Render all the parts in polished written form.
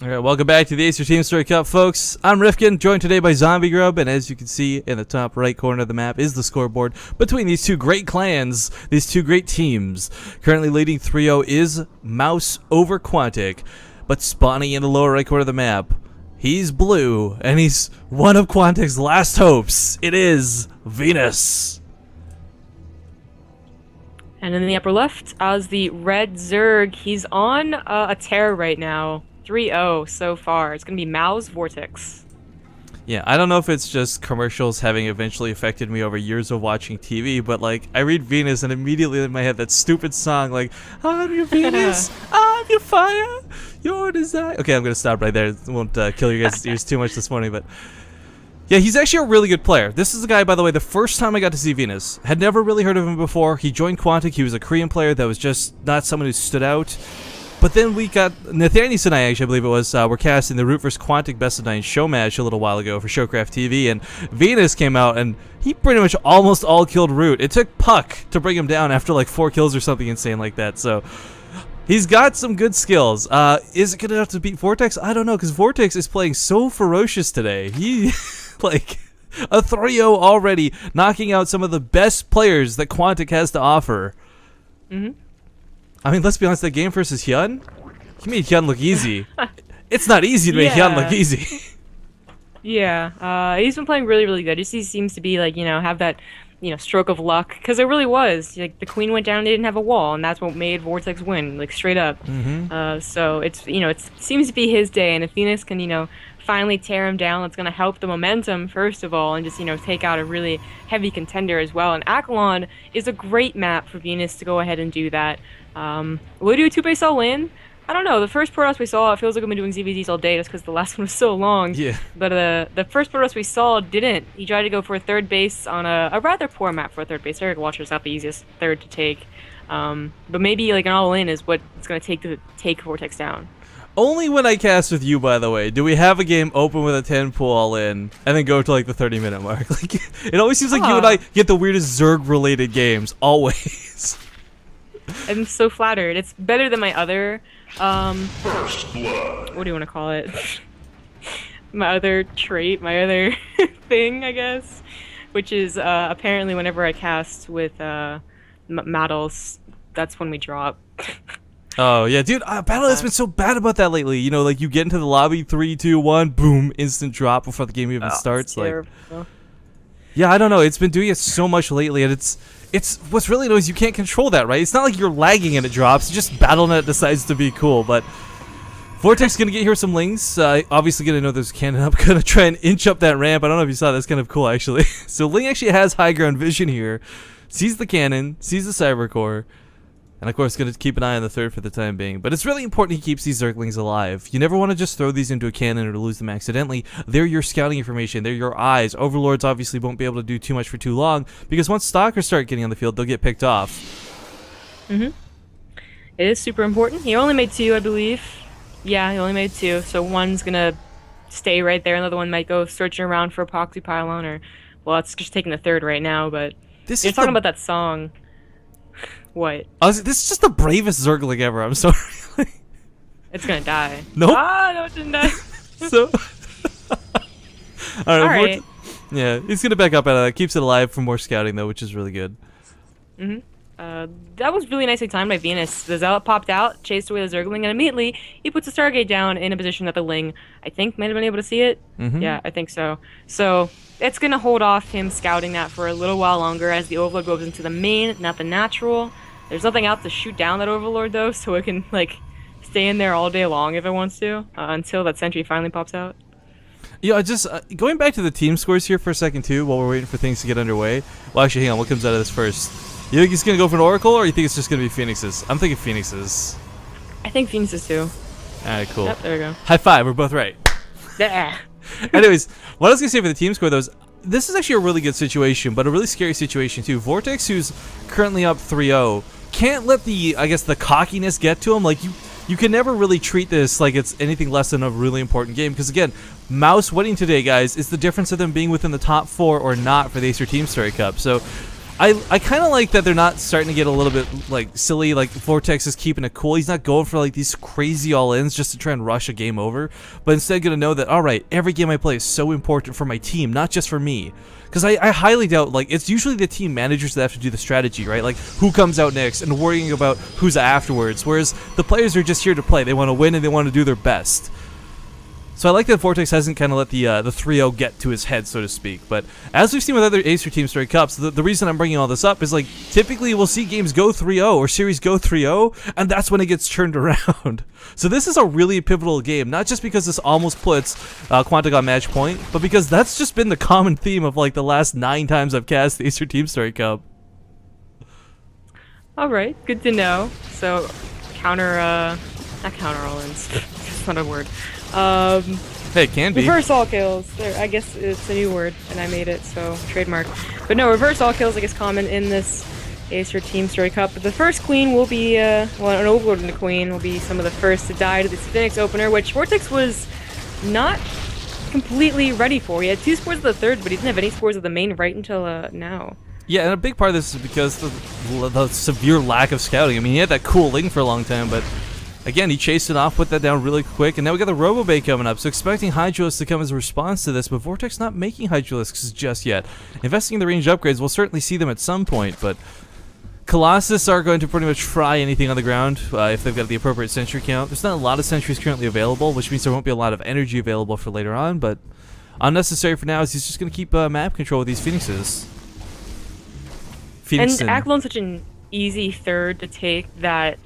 Alright, welcome back to the Acer Team Story Cup, folks. I'm Rifkin, joined today by Zombie Grub, and as you can see in the top right corner of the map is the scoreboard between these two great clans, these two great teams. Currently leading 3-0 is Mouz over Quantic, but spawning in the lower right corner of the map, he's blue, and he's one of Quantic's last hopes. It is Venus. And in the upper left, as the red Zerg, he's on a tear right now. 3-0 so far. It's going to be Mouz Vortix. Yeah, I don't know if it's just commercials having eventually affected me over years of watching TV, but like, I read Venus and immediately in my head that stupid song like, I'm your Venus, I'm your fire, your desire. Okay, I'm going to stop right there. It won't kill your guys' ears too much this morning, but yeah, he's actually a really good player. This is a guy, by the way, the first time I got to see Venus. Had never really heard of him before. He joined Quantic. He was a Korean player that was just not someone who stood out. But then we got Nathaniel and I, actually, I believe it was, were casting the Root vs. Quantic Best of 9 show match a little while ago for Showcraft TV, and Venus came out, and he pretty much almost all killed Root. It took Puck to bring him down after like 4 kills or something insane like that, so he's got some good skills. Is it good enough to beat Vortix? I don't know, because Vortix is playing so ferocious today. He, like, a 3-0 already, knocking out some of the best players that Quantic has to offer. Mm-hmm. I mean, let's be honest, that game versus Hyun, he made Hyun look easy. It's not easy to make Hyun look easy. Yeah, he's been playing really, really good. He seems to be, like, you know, have that, you know, stroke of luck. Because it really was. Like, the Queen went down and they didn't have a wall, and that's what made Vortex win, like, straight up. Mm-hmm. So, it's, you know, it seems to be his day, and if Venus can, you know, finally tear him down, that's going to help the momentum, first of all, and just, you know, take out a really heavy contender as well. And Akalon is a great map for Venus to go ahead and do that. Will we do a 2-base all-in? I don't know. The first Protoss we saw, it feels like we've been doing ZVZs all day just because the last one was so long. Yeah. But the first Protoss we saw didn't. He tried to go for a third base on a rather poor map for a third base. Eric Watcher's not the easiest third to take. But maybe like an all-in is what it's going to take Vortex down. Only when I cast with you, by the way, do we have a game open with a 10 pull all-in and then go to like the 30-minute mark. Like, it always seems like you and I get the weirdest Zerg-related games, always. I'm so flattered. It's better than my other, what do you want to call it? My other trait, my other thing, I guess, which is apparently whenever I cast with Maddles, that's when we drop. Oh, yeah, dude, Battle has been so bad about that lately. You know, like, you get into the lobby, 3, 2, 1, boom, instant drop before the game even starts. Like, yeah, I don't know. It's been doing it so much lately, and it's what's really annoying is you can't control that, right? It's not like you're lagging and it drops. It's just BattleNet decides to be cool. But Vortex gonna get here some lings. Obviously gonna know there's a cannon up. Gonna try and inch up that ramp. I don't know if you saw. That's kind of cool, actually. So Ling actually has high ground vision here. Sees the cannon. Sees the cyber core. And of course, going to keep an eye on the third for the time being. But it's really important he keeps these Zerglings alive. You never want to just throw these into a cannon or lose them accidentally. They're your scouting information. They're your eyes. Overlords obviously won't be able to do too much for too long, because once Stalkers start getting on the field, they'll get picked off. Mm-hmm. It is super important. He only made 2, I believe. Yeah, he only made 2. So one's going to stay right there. Another one might go searching around for a proxy pylon, or, well, it's just taking the third right now, but you're talking about that song. What? This is just the bravest Zergling ever. I'm sorry. It's gonna die. Nope. Ah, no, it didn't die. So, all right. Yeah, he's gonna back up out of that. Keeps it alive for more scouting though, which is really good. That was really nicely timed by Venus. The Zealot popped out, chased away the Zergling, and immediately he puts the Stargate down in a position that the Ling, I think, might have been able to see it. Yeah, I think so. So it's gonna hold off him scouting that for a little while longer as the Overlord goes into the main, not the natural. There's nothing out to shoot down that Overlord though, so it can like stay in there all day long if it wants to, until that sentry finally pops out. Yeah, just going back to the team scores here for a second too, while we're waiting for things to get underway. Well, actually, hang on. What comes out of this first? You think he's gonna go for an Oracle, or you think it's just gonna be Phoenixes? I'm thinking Phoenixes. I think Phoenix is too. Alright, cool. Yep, there we go. High five, we're both right. Yeah. Anyways, what I was gonna say for the team score though is, this is actually a really good situation, but a really scary situation too. Vortex, who's currently up 3-0, can't let the, I guess, the cockiness get to him. Like, you can never really treat this like it's anything less than a really important game, because again, Mouz winning today, guys, is the difference of them being within the top 4 or not for the Acer Team Story Cup. So I kind of like that they're not starting to get a little bit like silly. Like Vortix is keeping it cool. He's not going for like these crazy all-ins just to try and rush a game over, but instead gonna know that, all right, every game I play is so important for my team, not just for me. Because I highly doubt, like, it's usually the team managers that have to do the strategy, right? Like, who comes out next and worrying about who's afterwards. Whereas the players are just here to play. They want to win and they want to do their best. So I like that Vortix hasn't kind of let the 3-0 get to his head, so to speak. But as we've seen with other Acer Team Story Cups, the reason I'm bringing all this up is, like, typically we'll see games go 3-0 or series go 3-0, and that's when it gets turned around. So this is a really pivotal game, not just because this almost puts Quantic on match point, but because that's just been the common theme of, like, the last 9 times I've cast the Acer Team Story Cup. Alright, good to know. So, not counter all-ins. That's not a word. Hey, it can be. Reverse all kills. There, I guess it's a new word, and I made it, so trademark. But no, reverse all kills, I guess, common in this Acer Team Story Cup. But the first queen will be, well, an overlord and a queen will be some of the first to die to this Phoenix opener, which Vortix was not completely ready for. He had 2 spores of the third, but he didn't have any spores of the main right until now. Yeah, and a big part of this is because the severe lack of scouting. I mean, he had that cool Ling for a long time, but again, he chased it off, put that down really quick, and now we got the Robo Bay coming up, so expecting Hydralisks to come as a response to this, but Vortix not making Hydralisks just yet. Investing in the range upgrades, we'll certainly see them at some point, but Colossus are going to pretty much fry anything on the ground if they've got the appropriate sentry count. There's not a lot of sentries currently available, which means there won't be a lot of energy available for later on, but unnecessary for now is he's just going to keep map control with these Phoenixes. And Aklon's such an easy third to take that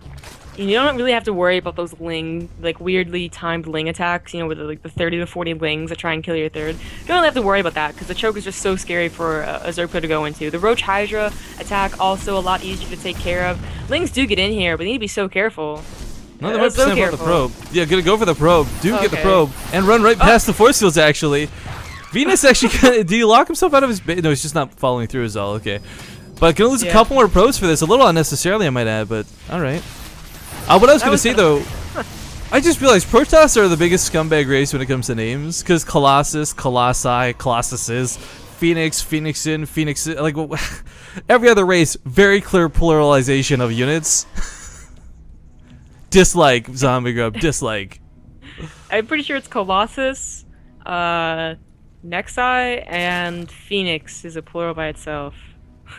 you don't really have to worry about those Ling, like weirdly timed Ling attacks, you know, with like the 30 to 40 Lings that try and kill your third. You don't really have to worry about that because the choke is just so scary for a Zerg to go into. The Roach Hydra attack also a lot easier to take care of. Lings do get in here, but they need to be so careful. No, they might be about the probe. Yeah, gonna go for the probe. Get the probe and run right past the force fields. Actually, Venus actually did he lock himself out of his base? No, he's just not following through. Is all okay. But gonna lose a couple more probes for this. A little unnecessarily, I might add. But all right. What I was going to say, though, I just realized Protoss are the biggest scumbag race when it comes to names, because Colossus, Colossi, Colossuses, Phoenix, Phoenixin, Phoenix, like, every other race, very clear pluralization of units. Dislike, Zombie Grub, dislike. I'm pretty sure it's Colossus, Nexi, and Phoenix is a plural by itself.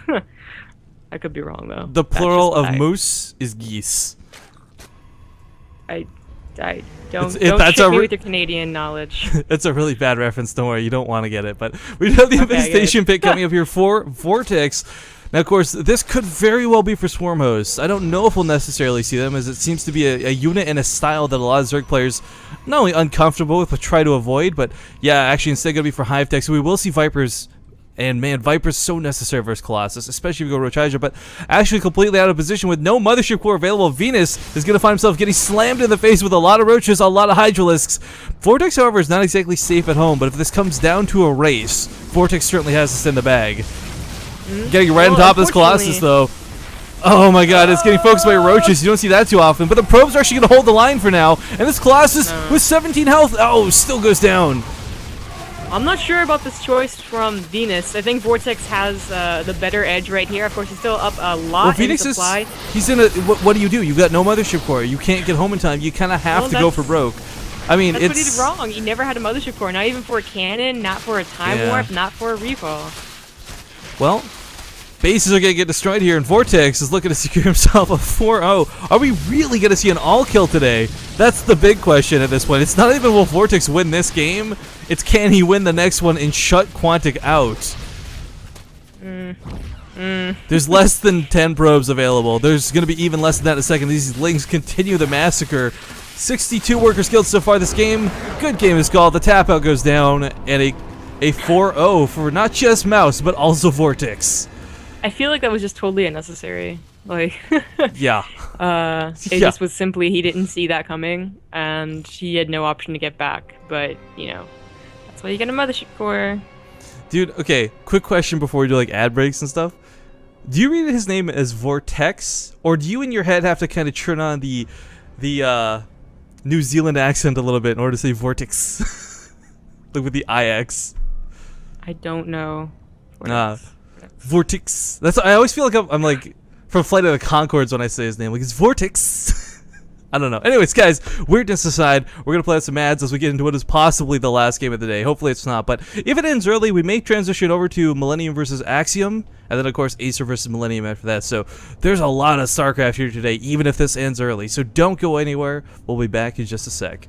I could be wrong, though. The plural of Mouz is geese. I don't shit me with your Canadian knowledge. It's a really bad reference. Don't worry, you don't want to get it. But we have the infestation pick coming up here for Vortix. Now, of course, this could very well be for Swarm hosts. I don't know if we'll necessarily see them, as it seems to be a unit and a style that a lot of Zerg players not only uncomfortable with, but try to avoid. But yeah, actually, instead going to be for Hive Tech. So we will see Vipers. And man, Viper's so necessary versus Colossus, especially if you go Roach Hydra, but actually completely out of position with no Mothership Core available. Venus is going to find himself getting slammed in the face with a lot of Roaches, a lot of Hydralisks. Vortix, however, is not exactly safe at home, but if this comes down to a race, Vortix certainly has this in the bag. Getting right on top of this Colossus, though. Oh my god, it's getting focused by Roaches. You don't see that too often, but the probes are actually going to hold the line for now, and this Colossus with 17 health, still goes down. I'm not sure about this choice from Venus. I think Vortix has the better edge right here. Of course, he's still up a lot in supply. He's in a... What do? You've got no Mothership Core. You can't get home in time. You kind of have to go for broke. I mean, that's what he did wrong. He never had a Mothership Core. Not even for a cannon, not for a time warp, not for a recall. Well, bases are going to get destroyed here, and Vortix is looking to secure himself a 4-0. Are we really going to see an all-kill today? That's the big question at this point. It's not even will Vortix win this game. It's can he win the next one and shut Quantic out? There's less than 10 probes available. There's going to be even less than that in a second. These Lings continue the massacre. 62 workers killed so far this game. Good game is called. The tap out goes down, and a 4-0 for not just Mouz, but also Vortix. I feel like that was just totally unnecessary. Like, yeah. It just was simply he didn't see that coming, and he had no option to get back. But, you know, that's why you get a Mothership Core. Dude, okay, quick question before we do like ad breaks and stuff. Do you read his name as Vortex, or do you in your head have to kind of turn on the New Zealand accent a little bit in order to say Vortix? Like with the IX. I don't know. Vortix. That's. I always feel like I'm like from Flight of the Conchords when I say his name. Like, it's Vortix. I don't know. Anyways, guys, weirdness aside, we're going to play out some ads as we get into what is possibly the last game of the day. Hopefully it's not, but if it ends early, we may transition over to Millennium versus Axiom, and then, of course, Acer versus Millennium after that. So there's a lot of StarCraft here today, even if this ends early. So don't go anywhere. We'll be back in just a sec.